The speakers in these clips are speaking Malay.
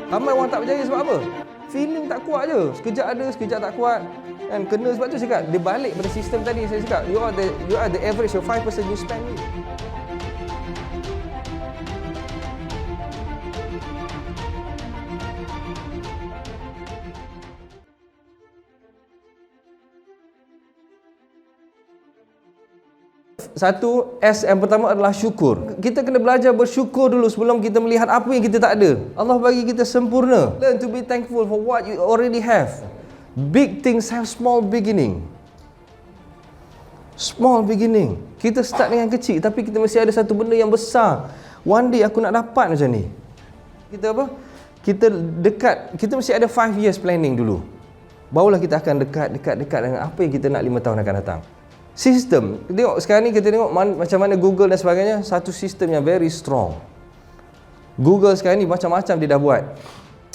Ramai orang tak percaya sebab apa? Feeling tak kuat je. Sekejap ada, sekejap tak kuat. Kan kena sebab tu saya cakap, dia balik pada sistem tadi saya cakap, you are the average of 5% you spend with. Satu, S yang pertama adalah syukur. Kita kena belajar bersyukur dulu sebelum kita melihat apa yang kita tak ada. Allah bagi kita sempurna. Learn to be thankful for what you already have. Big things have small beginning. Small beginning. Kita start dengan kecil tapi kita mesti ada satu benda yang besar. One day aku nak dapat macam ni. Kita apa? Kita dekat, kita mesti ada 5 years planning dulu. Barulah kita akan dekat dengan apa yang kita nak 5 tahun akan datang. Sistem, tengok sekarang ni kita tengok macam mana Google dan sebagainya, satu sistem yang very strong. Google sekarang ni macam-macam dia dah buat.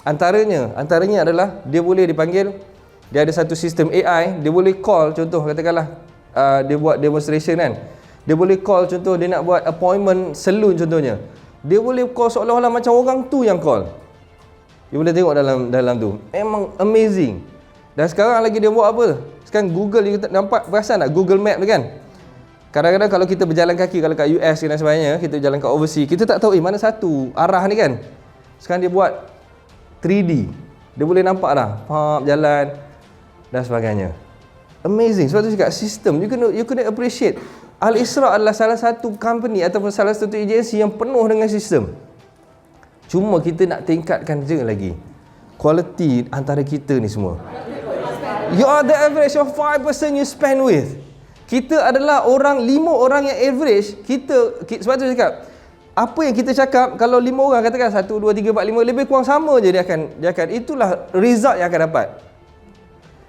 Antaranya adalah dia boleh dipanggil, dia ada satu sistem AI, dia boleh call, contoh katakanlah dia buat demonstration kan. Dia boleh call, contoh dia nak buat appointment salon contohnya. Dia boleh call seolah-olah macam orang tu yang call. Dia boleh tengok dalam tu. Memang amazing. Dan sekarang lagi dia buat apa? Sekarang Google juga nampak, perasan tak Google Map tu kan? Kadang-kadang kalau kita berjalan kaki, kalau kat US dan sebagainya, kita berjalan kat overseas, kita tak tahu mana satu arah ni kan. Sekarang dia buat 3D. Dia boleh nampak dah, jalan dan sebagainya. Amazing. Sebab tu cakap sistem, you kena appreciate. Al-Isra adalah salah satu company ataupun salah satu agensi yang penuh dengan sistem. Cuma kita nak tingkatkan je lagi quality antara kita ni semua. You are the average of 5% you spend with. Kita adalah 5 orang yang average. Sebab tu cakap, apa yang kita cakap, kalau 5 orang katakan 1, 2, 3, 4, 5, lebih kurang sama je dia akan itulah result yang akan dapat.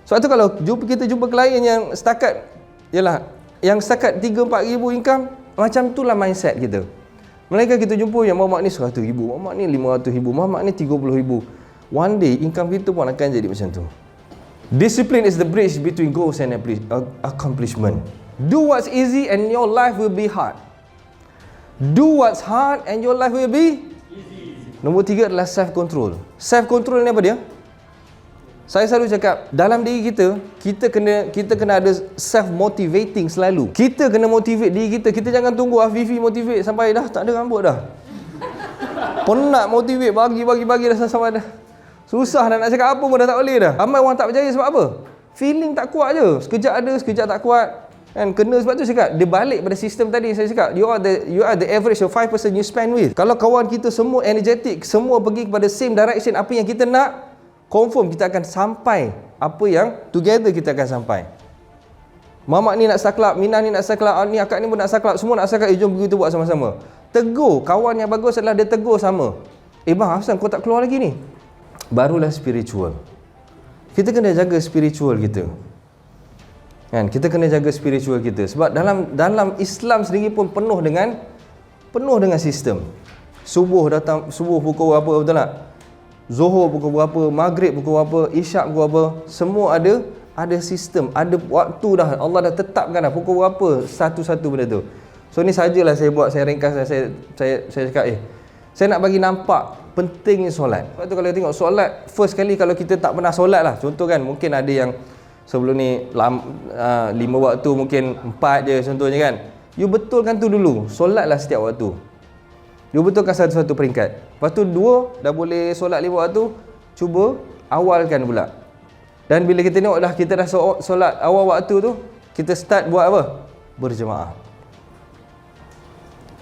Sebab tu kalau kita jumpa klien yang setakat yang setakat 3-4 ribu income, macam itulah mindset kita. Mereka kita jumpa yang mamak ni 100 ribu, mamak ni 500 ribu, mamak ni 30 ribu. One day income kita pun akan jadi macam tu. Discipline is the bridge between goals and accomplishment. Do what's easy and your life will be hard. Do what's hard and your life will be easy. Nombor 3 adalah self-control. Self-control ni apa dia? Saya selalu cakap, dalam diri kita kena ada self-motivating selalu. Kita kena motivate diri kita. Kita jangan tunggu Afifi motivate sampai dah tak ada rambut dah. Penat motivate, bagi dah sampai dah. Susah dah nak cakap apa pun dah tak boleh dah. Ramai orang tak percaya sebab apa? Feeling tak kuat je. Sekejap ada, sekejap tak kuat. Kan kena sebab tu cakap, dia balik pada sistem tadi saya cakap, you are the average of 5% you spend with. Kalau kawan kita semua energetic, semua pergi kepada same direction apa yang kita nak, confirm kita akan sampai apa yang together kita akan sampai. Mamak ni nak saklap, Minah ni nak saklap, ni akak ni pun nak saklap, semua nak saklap, jom kita buat sama-sama. Tegur, kawan yang bagus adalah dia tegur sama. Bang Hafsan, kau tak keluar lagi ni? Barulah spiritual. Kita kena jaga spiritual kita. Kan, kita kena jaga spiritual kita sebab dalam Islam sendiri pun penuh dengan sistem. Subuh pukul berapa, betul tak? Zuhur pukul berapa, maghrib pukul berapa, isyak pukul berapa, semua ada sistem, ada waktu dah. Allah dah tetapkan dah pukul berapa satu-satu benda tu. So ni sajalah saya buat, saya ringkas, saya cakap saya nak bagi nampak pentingnya solat. Sebab tu kalau tengok solat, first kali kalau kita tak pernah solat lah, contoh kan, mungkin ada yang sebelum ni 5 waktu, mungkin 4 je contohnya kan. You betulkan tu dulu, solatlah setiap waktu. You betulkan satu-satu peringkat. Lepas tu 2, dah boleh solat 5 waktu, cuba awalkan pula. Dan bila kita tengok dah, kita dah solat awal waktu tu, kita start buat apa? Berjemaah.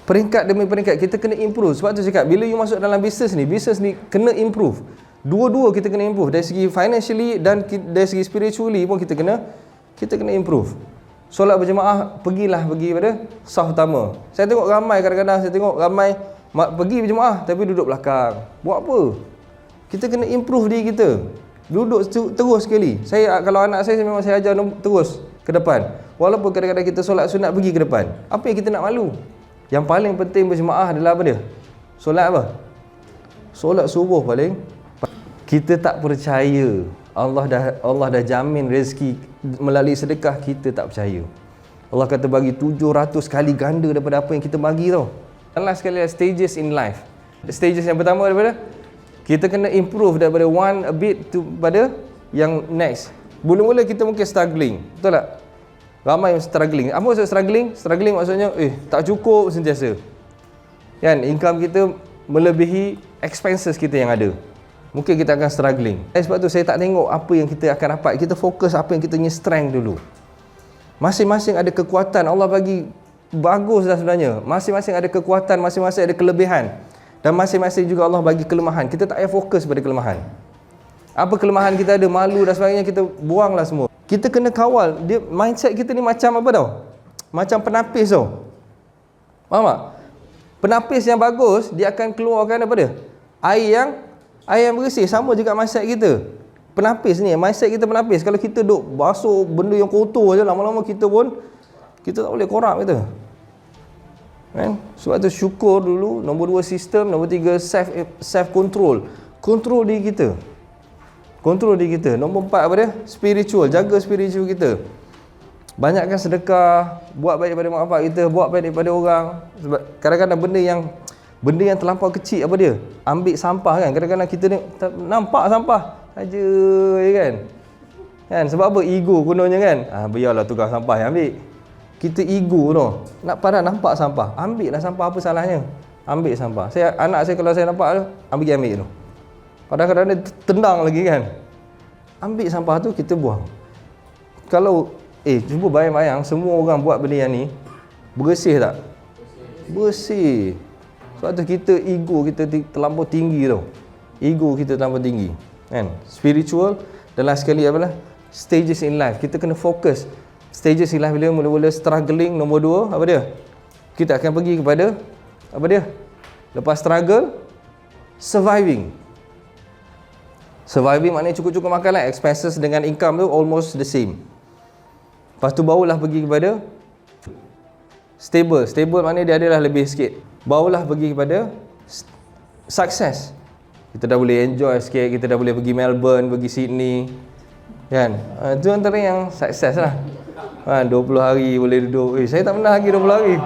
Peringkat demi peringkat kita kena improve. Sebab tu cakap, bila you masuk dalam bisnes ni kena improve. Dua-dua kita kena improve. Dari segi financially dan dari segi spiritually pun kita kena improve. Solat berjemaah, pergi pada saf utama. Saya tengok ramai, kadang-kadang saya tengok ramai pergi berjemaah tapi duduk belakang. Buat apa? Kita kena improve diri kita. Duduk terus sekali. Kalau anak saya memang saya ajar terus ke depan. Walaupun kadang-kadang kita solat sunat pergi ke depan. Apa yang kita nak malu? Yang paling penting berjemaah adalah apa dia? Solat apa? Solat subuh paling. Kita tak percaya. Allah dah jamin rezeki melalui sedekah, kita tak percaya. Allah kata bagi 700 kali ganda daripada apa yang kita bagi tau. Dan last sekali stages in life. Stages yang pertama daripada Kita kena improve daripada one a bit to pada yang next. Mula-mula kita mungkin struggling, betul tak? Ramai yang struggling. Apa maksud struggling? Struggling maksudnya tak cukup sentiasa. Kan, income kita melebihi expenses kita yang ada. Mungkin kita akan struggling. Sebab tu saya tak tengok apa yang kita akan dapat. Kita fokus apa yang kita punya strength dulu. Masing-masing ada kekuatan. Allah bagi bagus dah sebenarnya. Masing-masing ada kekuatan, masing-masing ada kelebihan. Dan masing-masing juga Allah bagi kelemahan. Kita tak payah fokus pada kelemahan. Apa kelemahan kita ada, malu dan sebagainya, kita buanglah semua. Kita kena kawal. Mindset kita ni macam apa tau? Macam penapis tau. Faham tak? Penapis yang bagus, dia akan keluarkan apa dia? Air yang bersih. Sama juga mindset kita. Penapis ni, mindset kita penapis. Kalau kita duk basuh benda yang kotor je, lama-lama kita tak boleh korap kita. Kan? Sebab tu syukur dulu. Nombor 2 sistem. Nombor 3 self control. Kontrol diri kita. Kontrol diri kita. Nombor 4 apa dia? Spiritual. Jaga spiritual kita. Banyakkan sedekah, buat baik pada mak bapak kita, buat baik daripada orang. Sebab kadang-kadang benda yang terlampau kecil apa dia? Ambil sampah kan. Kadang-kadang kita ni nampak sampah aja kan. Kan sebab apa? Ego kononnya kan. Biarlah tukang sampah yang ambil. Kita ego tu. Nak pada nampak sampah, ambil lah sampah, apa salahnya? Ambil sampah. Anak saya kalau saya nampak tu, ambil tu. Kadang-kadang dia tendang lagi kan. Ambil sampah tu kita buang. Kalau cuba bayang-bayang semua orang buat benda yang ni, bersih tak? Bersih. Sebab tu kita ego kita terlampau tinggi tau. Ego kita terlampau tinggi. Kan? Spiritual dan last sekali apa lah? Stages in life. Kita kena fokus. Stages in life bila mula-mula struggling, nombor 2 apa dia? Kita akan pergi kepada apa dia? Lepas struggle, surviving. Surviving maknanya cukup-cukup makan lah. Expenses dengan income tu almost the same. Lepas tu barulah pergi kepada stable. Stable maknanya dia adalah lebih sikit. Barulah pergi kepada sukses. Kita dah boleh enjoy sikit, kita dah boleh pergi Melbourne, pergi Sydney. Kan? Itu antara yang sukses lah. 20 hari boleh duduk. Saya tak pernah lagi 20 hari.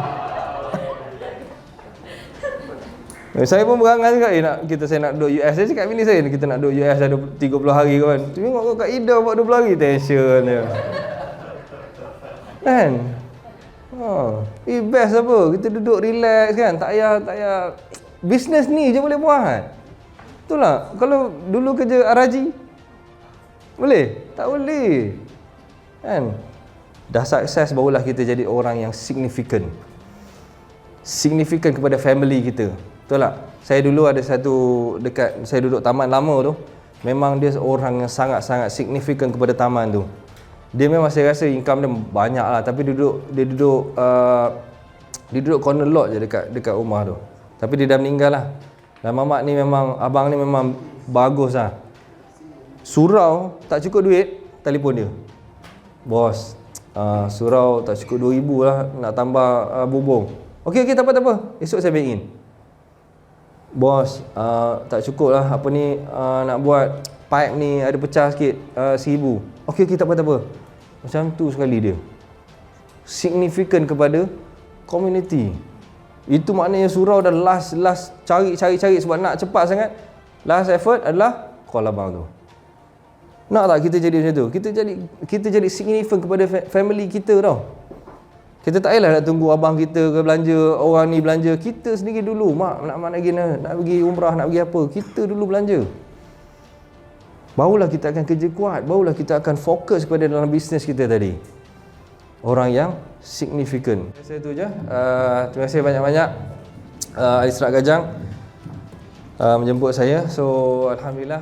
Saya pun berangan juga saya nak duduk US. Saya cakap bini saya, kita nak duduk US ada 30 hari kawan. Tengok kau kat Ida buat 20 hari, tension dia. Kan? Best apa? Kita duduk relax kan, tak payah business ni je boleh buat. Betul tak? Kalau dulu kerja araji boleh? Tak boleh. Kan? Dah sukses barulah kita jadi orang yang significant. Significant kepada family kita. Betul tak? Saya dulu ada saya duduk taman lama tu. Memang dia orang yang sangat-sangat significant kepada taman tu. Dia memang saya rasa income dia banyak lah, tapi dia duduk corner lot je dekat rumah tu. Tapi dia dah meninggal lah. Dan mamak ni memang, abang ni memang bagus lah. Surau tak cukup duit, telefon dia. Bos, surau tak cukup 2,000 lah, nak tambah bubung. Okey, tak apa. Esok saya back in. Bos, tak cukup lah apa ni, nak buat pipe ni ada pecah sikit, 1,000. Okey, tak apa. Macam tu sekali dia. Significant kepada community. Itu maknanya surau dah last cari sebab nak cepat sangat. Last effort adalah call abang tu. Nak tak kita jadi macam tu? Kita jadi significant kepada family kita tau. Kita tak payahlah nak tunggu abang kita ke belanja, orang ni belanja. Kita sendiri dulu, mak nak pergi umrah, nak pergi apa, kita dulu belanja. Barulah kita akan kerja kuat, barulah kita akan fokus kepada dalam bisnes kita tadi. Orang yang significant. Saya tu je. Terima kasih banyak-banyak Ali Serak Gajang menjemput saya. So alhamdulillah.